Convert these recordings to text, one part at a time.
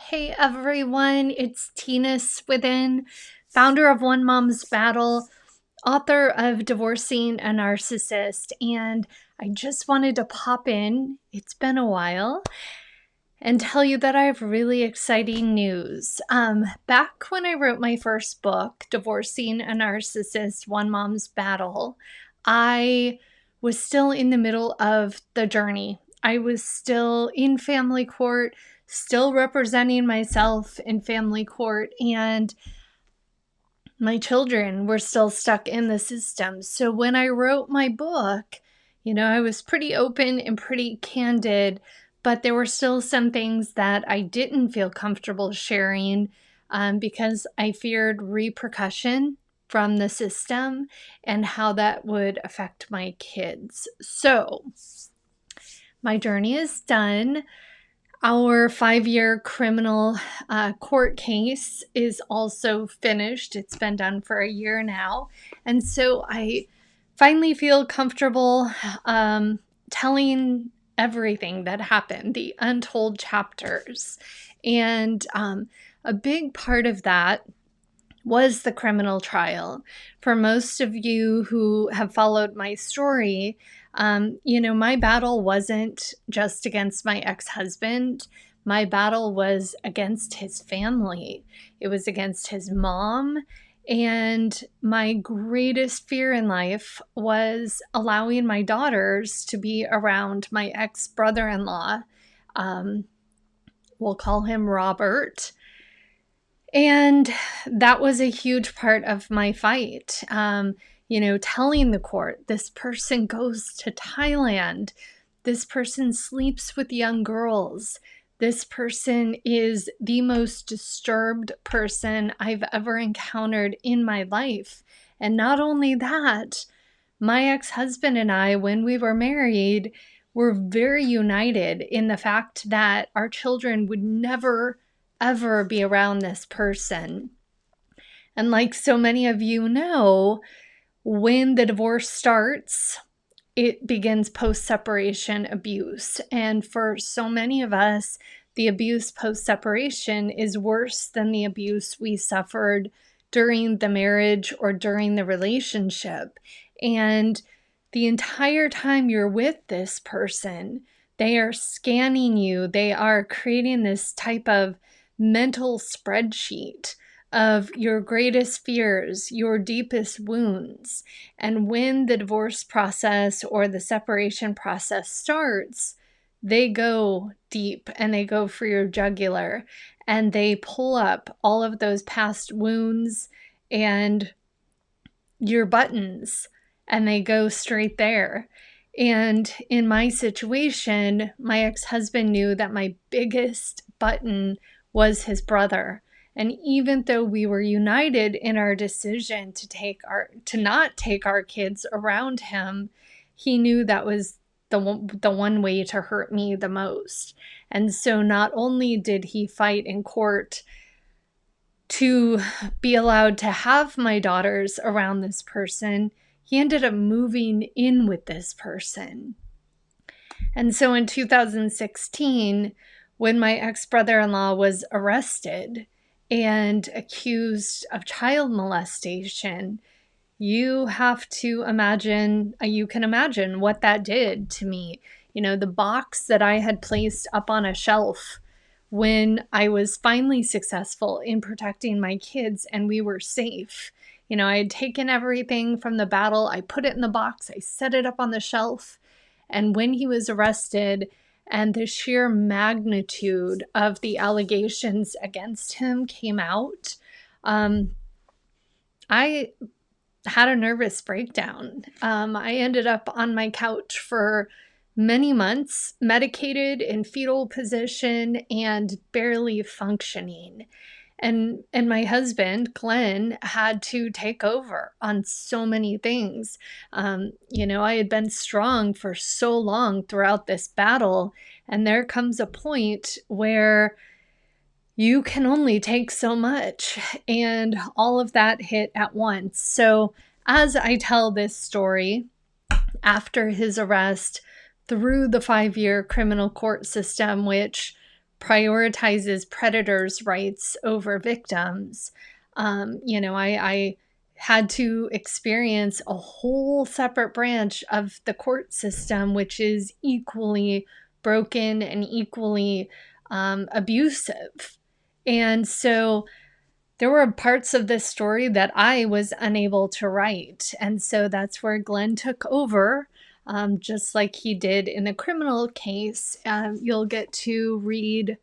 Hey everyone, it's Tina Swithin, founder of One Mom's Battle, author of Divorcing a Narcissist, and I just wanted to pop in, it's been a while, and tell you that I have really exciting news. Back when I wrote my first book, Divorcing a Narcissist, One Mom's Battle, I was still in the middle of the journey. I was still in family court, still representing myself in family court, and my children were still stuck in the system. So when I wrote my book, I was pretty open and pretty candid, but there were still some things that I didn't feel comfortable sharing because I feared repercussion from the system and how that would affect my kids. So my journey is done. Our 5-year criminal court case is also finished. It's been done for a year now. And so I finally feel comfortable telling everything that happened, the untold chapters. And a big part of that was the criminal trial. For most of you who have followed my story, my battle wasn't just against my ex-husband. My battle was against his family. It was against his mom. And my greatest fear in life was allowing my daughters to be around my ex-brother-in-law. We'll call him Robert. And that was a huge part of my fight. Telling the court, this person goes to Thailand, this person sleeps with young girls, this person is the most disturbed person I've ever encountered in my life. And not only that, my ex-husband and I, when we were married, were very united in the fact that our children would never ever be around this person. And like so many of you know, when the divorce starts, it begins post-separation abuse. And for so many of us, the abuse post-separation is worse than the abuse we suffered during the marriage or during the relationship. And the entire time you're with this person, they are scanning you. They are creating this type of mental spreadsheet of your greatest fears, your deepest wounds. And when the divorce process or the separation process starts, they go deep and they go for your jugular and they pull up all of those past wounds and your buttons and they go straight there. And in my situation, my ex-husband knew that my biggest button was his brother. And even though we were united in our decision to not take our kids around him, he knew that was the one way to hurt me the most. And so not only did he fight in court to be allowed to have my daughters around this person, he ended up moving in with this person. And so in 2016, when my ex-brother-in-law was arrested and accused of child molestation, you can imagine what that did to me. The box that I had placed up on a shelf when I was finally successful in protecting my kids and we were safe. I had taken everything from the battle, I put it in the box, I set it up on the shelf, and when he was arrested, and the sheer magnitude of the allegations against him came out, I had a nervous breakdown. I ended up on my couch for many months, medicated in fetal position and barely functioning. And my husband, Glenn, had to take over on so many things. I had been strong for so long throughout this battle, and there comes a point where you can only take so much, and all of that hit at once. So as I tell this story, after his arrest, through the 5-year criminal court system, which prioritizes predators' rights over victims. I had to experience a whole separate branch of the court system, which is equally broken and equally abusive. And so there were parts of this story that I was unable to write. And so that's where Glenn took over, just like he did in the criminal case. You'll get to read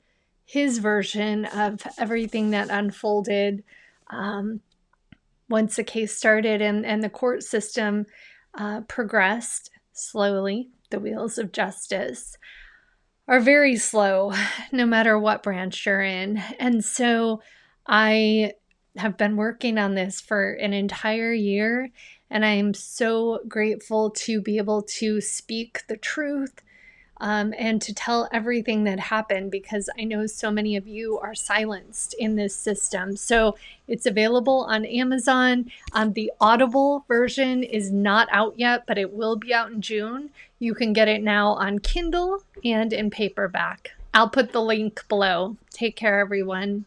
his version of everything that unfolded once the case started and the court system progressed slowly. The wheels of justice are very slow, no matter what branch you're in. And so I have been working on this for an entire year, and I am so grateful to be able to speak the truth and to tell everything that happened, because I know so many of you are silenced in this system. So it's available on Amazon. The Audible version is not out yet, but it will be out in June. You can get it now on Kindle and in paperback. I'll put the link below. Take care, everyone.